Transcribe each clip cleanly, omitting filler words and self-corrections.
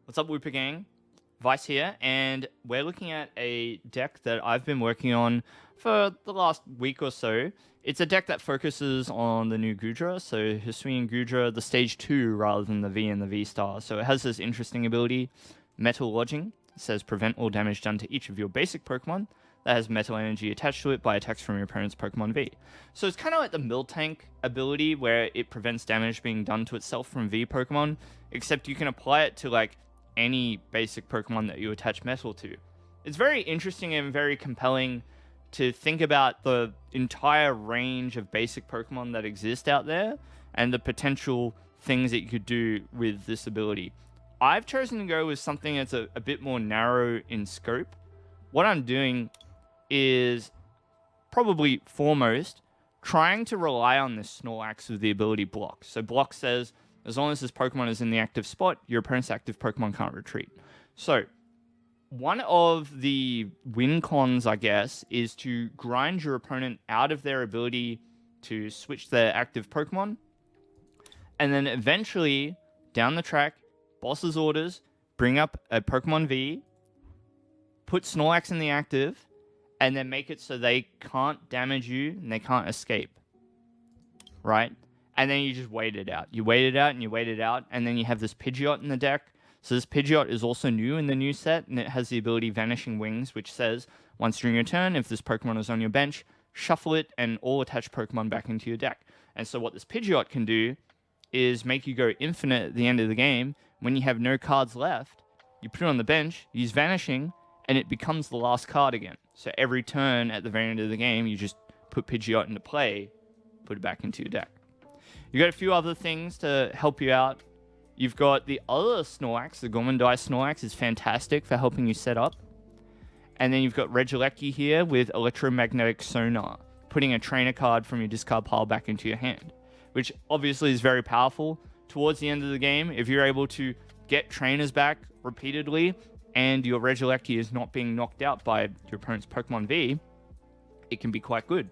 What's up, Whooper Gang? Vice here, and we're looking at a deck that I've been working on for the last week or so. It's a deck that focuses on the new Goodra, so Hisuian Goodra, the stage 2 rather than the V and the VStar. So it has this interesting ability, Metal Lodging. It says prevent all damage done to each of your basic Pokemon that has metal energy attached to it by attacks from your opponent's Pokemon V. So it's kind of like the Miltank ability where it prevents damage being done to itself from V Pokemon, except you can apply it to like any basic Pokemon that you attach metal to. It's very interesting and very compelling to think about the entire range of basic Pokemon that exist out there and the potential things that you could do with this ability. I've chosen to go with something that's a bit more narrow in scope. What I'm doing is probably foremost trying to rely on this Snorlax with the ability Block. So Block says, as long as this Pokemon is in the active spot, your opponent's active Pokemon can't retreat. So, one of the win cons, I guess, is to grind your opponent out of their ability to switch their active Pokemon. And then eventually, down the track, boss's orders, bring up a Pokemon V, put Snorlax in the active, and then make it so they can't damage you and they can't escape. Right? And then you just wait it out. You wait it out and you wait it out. And then you have this Pidgeot in the deck. So this Pidgeot is also new in the new set. And it has the ability Vanishing Wings, which says, once during your turn, if this Pokemon is on your bench, shuffle it and all attached Pokemon back into your deck. And so what this Pidgeot can do is make you go infinite at the end of the game. When you have no cards left, you put it on the bench, use Vanishing, and it becomes the last card again. So every turn at the very end of the game, you just put Pidgeot into play, put it back into your deck. You got a few other things to help you out. You've got the other Snorlax, the Gorman Dice Snorlax is fantastic for helping you set up. And then you've got Regieleki here with Electromagnetic Sonar, putting a trainer card from your discard pile back into your hand, which obviously is very powerful. Towards the end of the game, if you're able to get trainers back repeatedly and your Regieleki is not being knocked out by your opponent's Pokemon V, it can be quite good.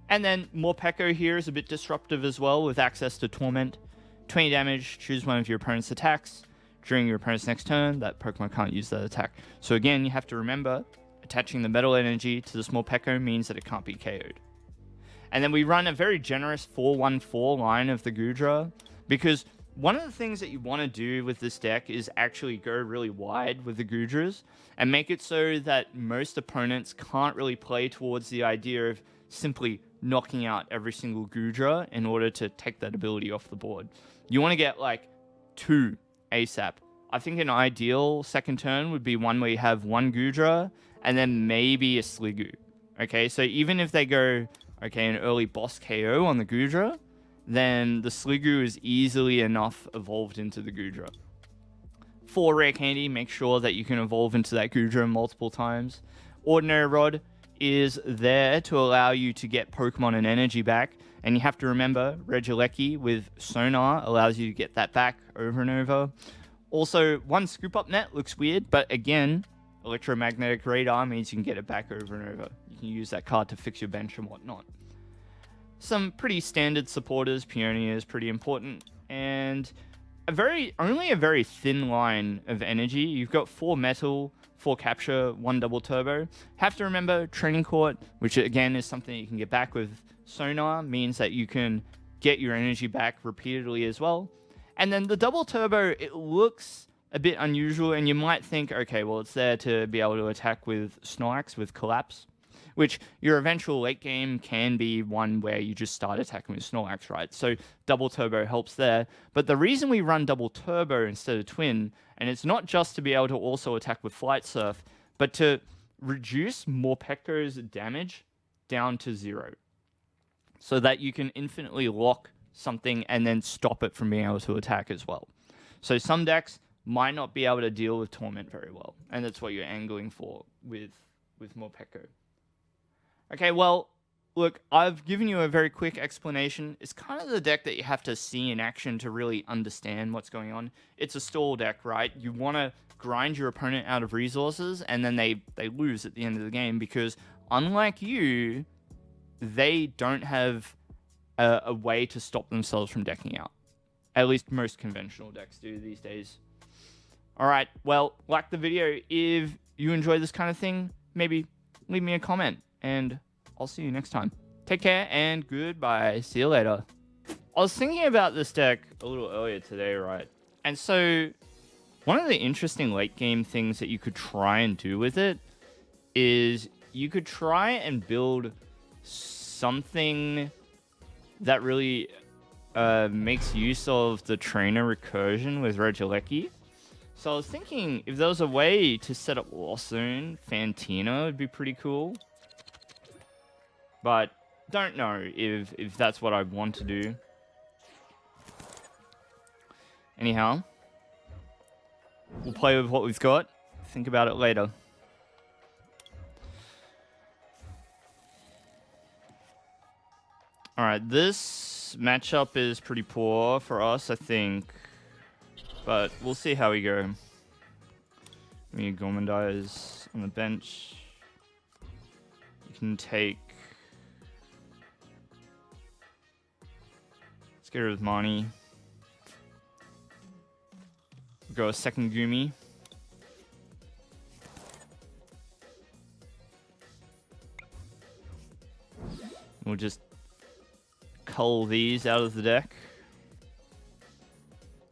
And then Morpeko here is a bit disruptive as well with access to Torment. 20 damage, choose one of your opponent's attacks. During your opponent's next turn, that Pokemon can't use that attack. So again, you have to remember, attaching the metal energy to this Morpeko means that it can't be KO'd. And then we run a very generous 4-1-4 line of the Goodra, because one of the things that you want to do with this deck is actually go really wide with the Goodras and make it so that most opponents can't really play towards the idea of simply knocking out every single Goodra in order to take that ability off the board. You want to get like 2 ASAP. I think an ideal second turn would be one where you have 1 Goodra and then maybe a Sliggoo. Okay, so even if they go, okay, an early boss KO on the Goodra, then the Sliggoo is easily enough evolved into the Goodra. 4 rare candy, make sure that you can evolve into that Goodra multiple times. Ordinary Rod is there to allow you to get Pokemon and energy back. And you have to remember, Regieleki with Sonar allows you to get that back over and over. Also, 1 Scoop Up Net looks weird, but again, Electromagnetic Radar means you can get it back over and over. You can use that card to fix your bench and whatnot. Some pretty standard supporters. Peonia is pretty important. And only a very thin line of energy. You've got 4 metal, 4 capture, 1 double turbo. Have to remember Training Court, which again is something you can get back with Sonar, means that you can get your energy back repeatedly as well. And then the double turbo, it looks a bit unusual, and you might think, okay, well, it's there to be able to attack with Snorlax with Collapse, which your eventual late game can be one where you just start attacking with Snorlax, right? So double turbo helps there. But the reason we run double turbo instead of twin, and it's not just to be able to also attack with Flight Surf, but to reduce Morpeko's damage down to 0, so that you can infinitely lock something and then stop it from being able to attack as well. So some decks might not be able to deal with Torment very well, and that's what you're angling for with Morpeko. Okay, well, look, I've given you a very quick explanation. It's kind of the deck that you have to see in action to really understand what's going on. It's a stall deck, right? You want to grind your opponent out of resources, and then they lose at the end of the game, because unlike you, they don't have a way to stop themselves from decking out. At least most conventional decks do these days. Alright, well, like the video. If you enjoy this kind of thing, maybe leave me a comment. And I'll see you next time. Take care and goodbye. See you later. I was thinking about this deck a little earlier today, right? And so, one of the interesting late game things that you could try and do with it is you could try and build something that really makes use of the trainer recursion with Regieleki. So I was thinking if there was a way to set up Lossoon, Fantina would be pretty cool. But don't know if that's what I want to do. Anyhow, we'll play with what we've got. Think about it later. Alright, this matchup is pretty poor for us, I think. But we'll see how we go. We Gormandize on the bench. You can take... Let's get rid of Marnie. Go a second Goomy. We'll just cull these out of the deck.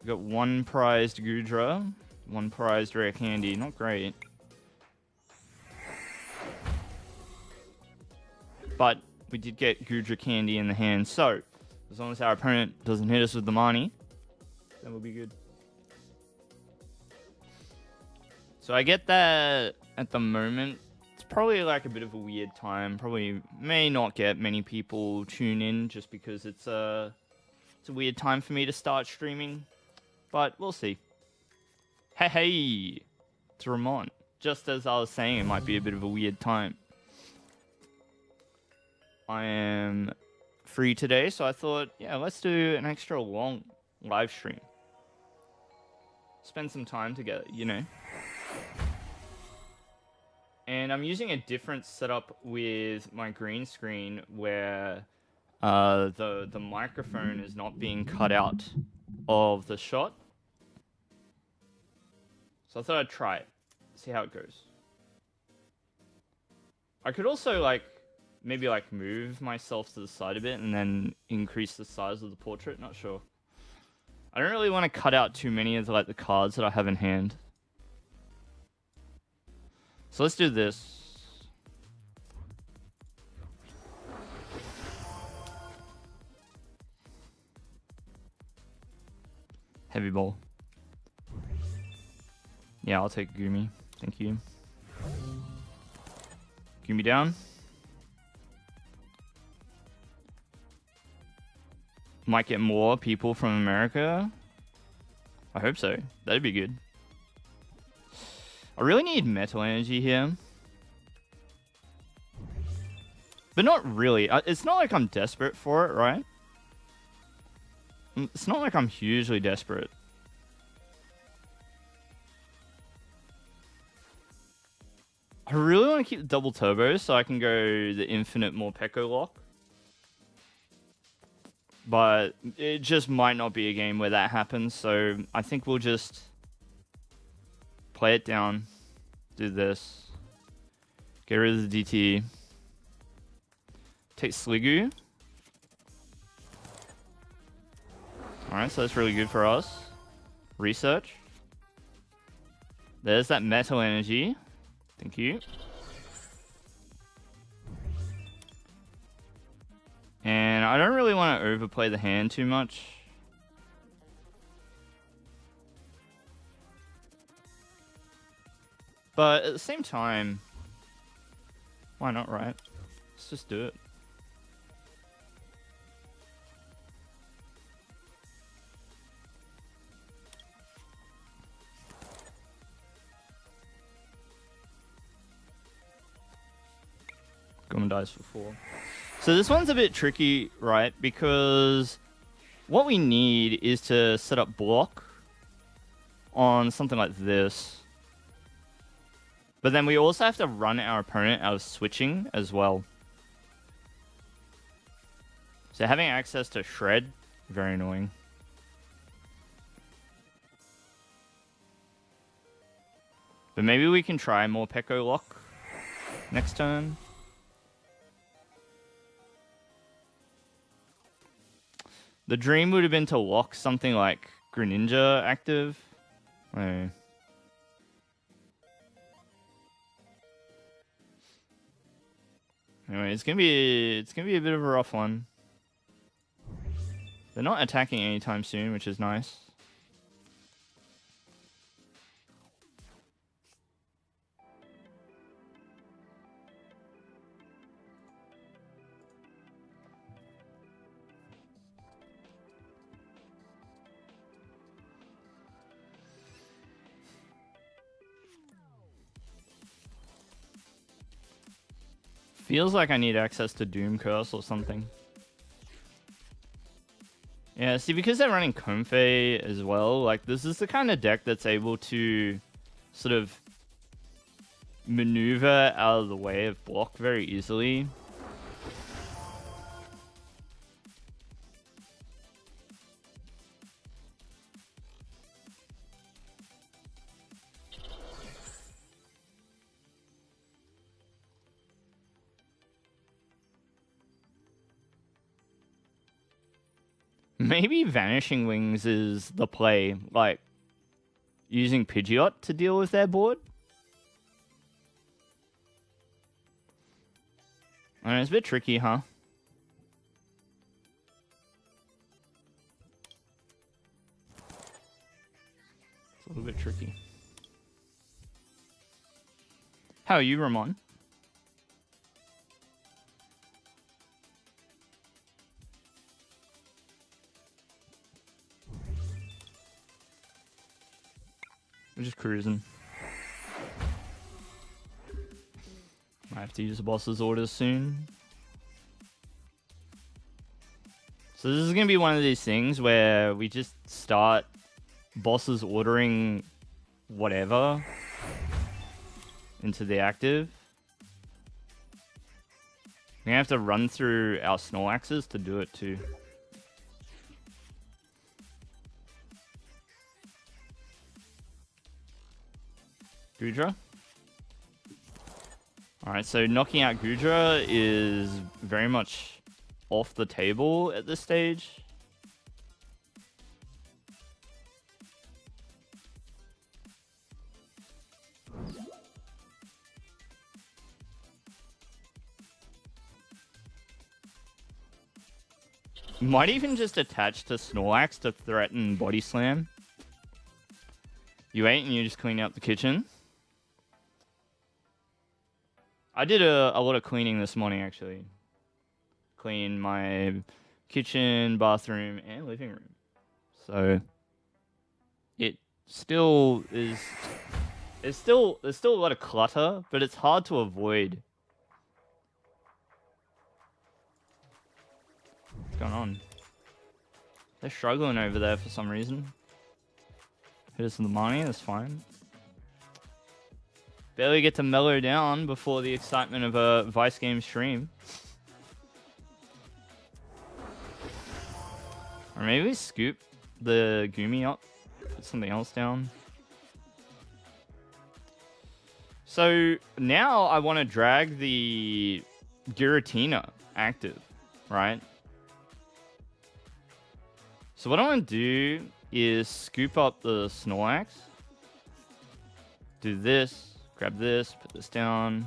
We've got one prized Goodra, one prized rare candy. Not great. But we did get Goodra candy in the hand, so as long as our opponent doesn't hit us with the money, then we'll be good. So I get that at the moment, it's probably like a bit of a weird time. Probably may not get many people tune in just because it's a weird time for me to start streaming. But we'll see. Hey, it's Ramon. Just as I was saying, it might be a bit of a weird time. I am free today, so I thought, yeah, let's do an extra long live stream. Spend some time together, you know. And I'm using a different setup with my green screen where the microphone is not being cut out of the shot. So I thought I'd try it, see how it goes. I could also maybe move myself to the side a bit and then increase the size of the portrait, not sure. I don't really want to cut out too many of the cards that I have in hand. So let's do this. Heavy ball. Yeah, I'll take Goomy. Thank you. Goomy down. Might get more people from America. I hope so. That'd be good. I really need metal energy here. But not really. It's not like I'm desperate for it, right? It's not like I'm hugely desperate. I really want to keep the double turbo so I can go the infinite Morpeko lock. But it just might not be a game where that happens, so I think we'll just play it down. Do this. Get rid of the DT. Take Sliggoo. Alright, so that's really good for us. Research. There's that metal energy. Thank you. And I don't really want to overplay the hand too much. But at the same time, why not, right? Let's just do it. Gorman dies for 4. So this one's a bit tricky, right? Because what we need is to set up block on something like this. But then we also have to run our opponent out of switching as well. So having access to shred, very annoying. But maybe we can try Morpeko lock next turn. The dream would have been to lock something like Greninja active. Oh. Anyway, it's gonna be a bit of a rough one. They're not attacking anytime soon, which is nice. Feels like I need access to Doom Curse or something. Yeah, see, because they're running Comfey as well, like, this is the kind of deck that's able to sort of maneuver out of the way of block very easily. Maybe Vanishing Wings is the play, like using Pidgeot to deal with their board. I know, it's a bit tricky, huh? It's a little bit tricky. How are you, Ramon? We're just cruising. Might have to use the boss's orders soon. So this is going to be one of these things where we just start bosses ordering whatever into the active. We're going to have to run through our Snorlaxes to do it too. Goodra. Alright, so knocking out Goodra is very much off the table at this stage. Might even just attach to Snorlax to threaten Body Slam. You ate and you just clean out the kitchen. I did a lot of cleaning this morning, actually. Clean my kitchen, bathroom, and living room. So it still is. There's still a lot of clutter, but it's hard to avoid. What's going on? They're struggling over there for some reason. Hit us in the money, that's fine. Barely get to mellow down before the excitement of a Vice game stream. Or maybe we scoop the Goomy up, put something else down. So now I want to drag the Giratina active, right? So what I want to do is scoop up the Snorlax. Do this. Grab this, put this down.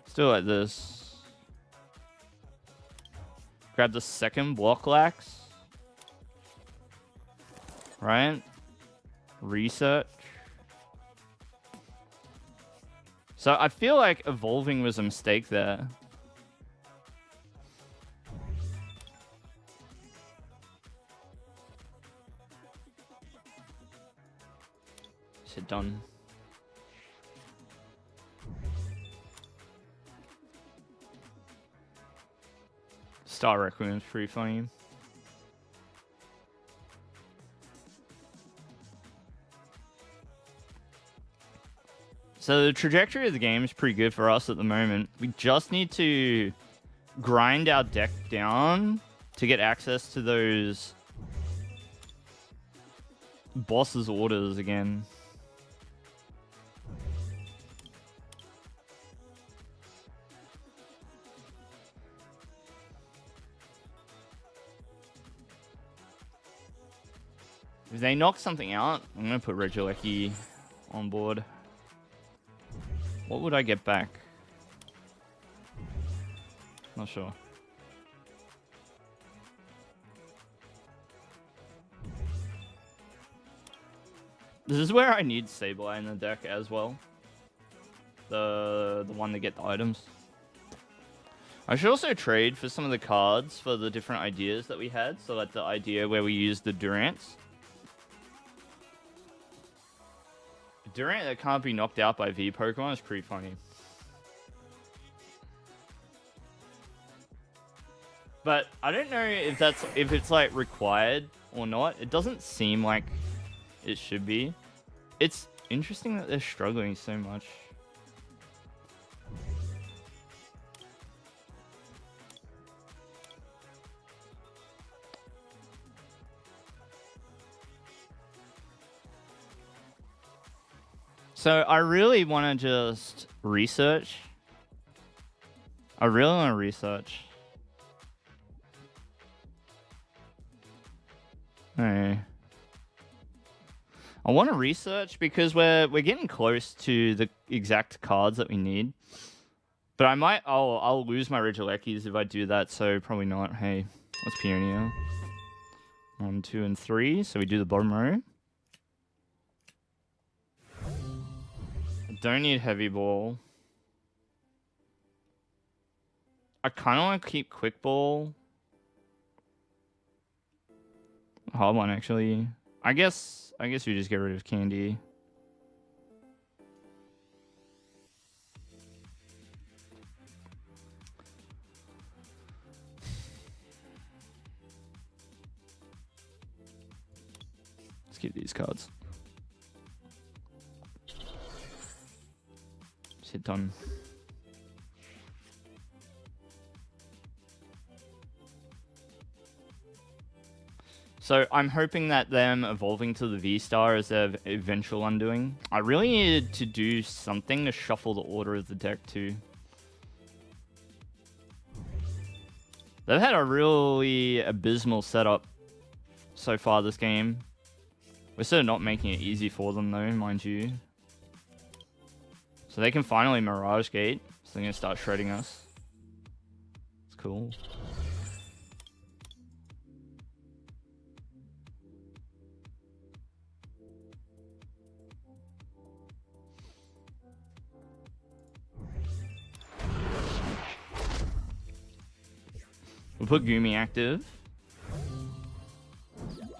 Still like this. Grab the second Block Lax. Right? Research. So I feel like evolving was a mistake there. Shit done. Star Requiem's pretty funny. So the trajectory of the game is pretty good for us at the moment. We just need to grind our deck down to get access to those boss's orders again. If they knock something out, I'm going to put Regieleki on board. What would I get back? Not sure. This is where I need Sableye in the deck as well. The one to get the items. I should also trade for some of the cards for the different ideas that we had. So like the idea where we used the Durants. Durant that can't be knocked out by V Pokemon is pretty funny. But I don't know if it's like required or not. It doesn't seem like it should be. It's interesting that they're struggling so much. So I really want to just research. I really want to research. Hey. I want to research because we're getting close to the exact cards that we need. But I might I'll lose my Regielekis if I do that, so probably not. Hey, what's Peonia? 1, 2, and 3. So we do the bottom row. Don't need heavy ball. I kind of want to keep quick ball. Hard one actually. I guess we just get rid of candy. Let's keep these cards. Hit done. So I'm hoping that them evolving to the V-Star is their eventual undoing. I really needed to do something to shuffle the order of the deck too. They've had a really abysmal setup so far this game. We're sort of not making it easy for them though, mind you. So they can finally Mirage Gate. So they're going to start shredding us. It's cool. We'll put Goomy active.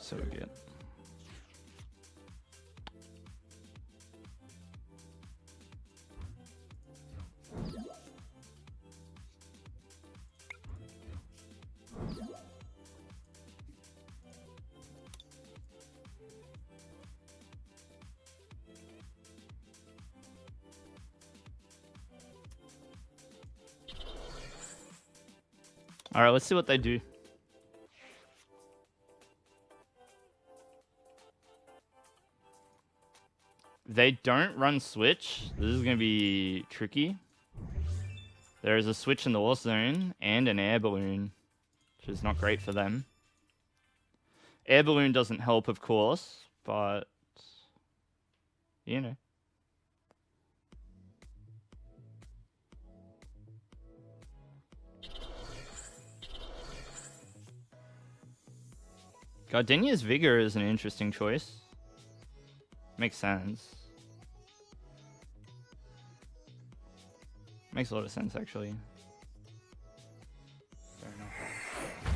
So good. All right, let's see what they do. They don't run switch. This is going to be tricky. There is a switch in the war zone and an air balloon, which is not great for them. Air balloon doesn't help, of course, but you know. Gardenia's Vigor is an interesting choice. Makes sense. Makes a lot of sense, actually. Fair enough.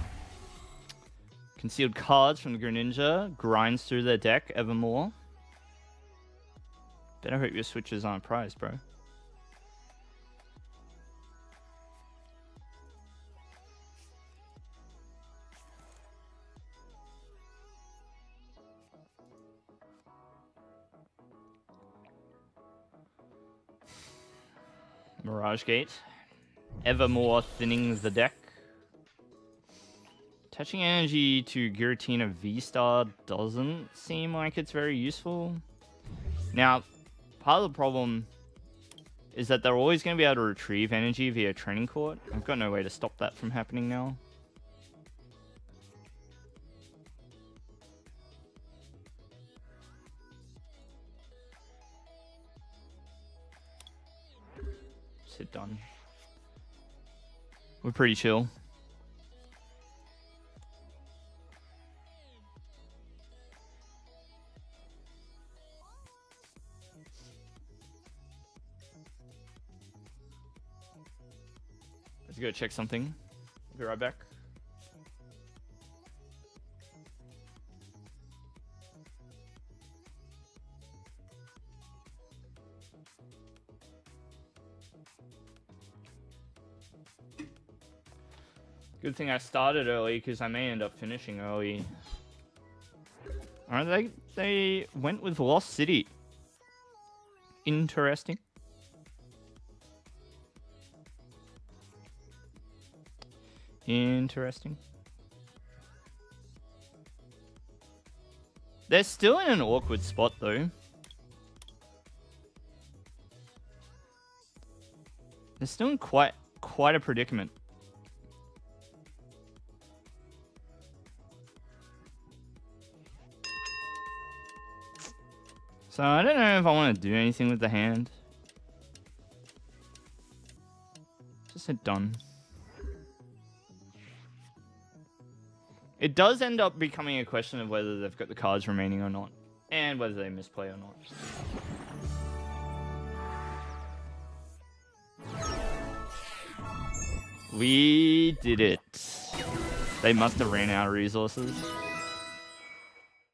Concealed cards from the Greninja. Grinds through their deck evermore. Better hope your switches aren't prized, bro. Mirage Gate. Evermore thinning the deck. Attaching energy to Giratina VStar doesn't seem like it's very useful. Now, part of the problem is that they're always going to be able to retrieve energy via Training Court. I've got no way to stop that from happening now. Sit done. We're pretty chill. Let's go check something. I'll be right back. Good thing I started early because I may end up finishing early. Alright, they went with Lost City. Interesting. Interesting. They're still in an awkward spot though. They're still in quite a predicament. So I don't know if I want to do anything with the hand. Just hit done. It does end up becoming a question of whether they've got the cards remaining or not. And whether they misplay or not. We did it. They must have ran out of resources.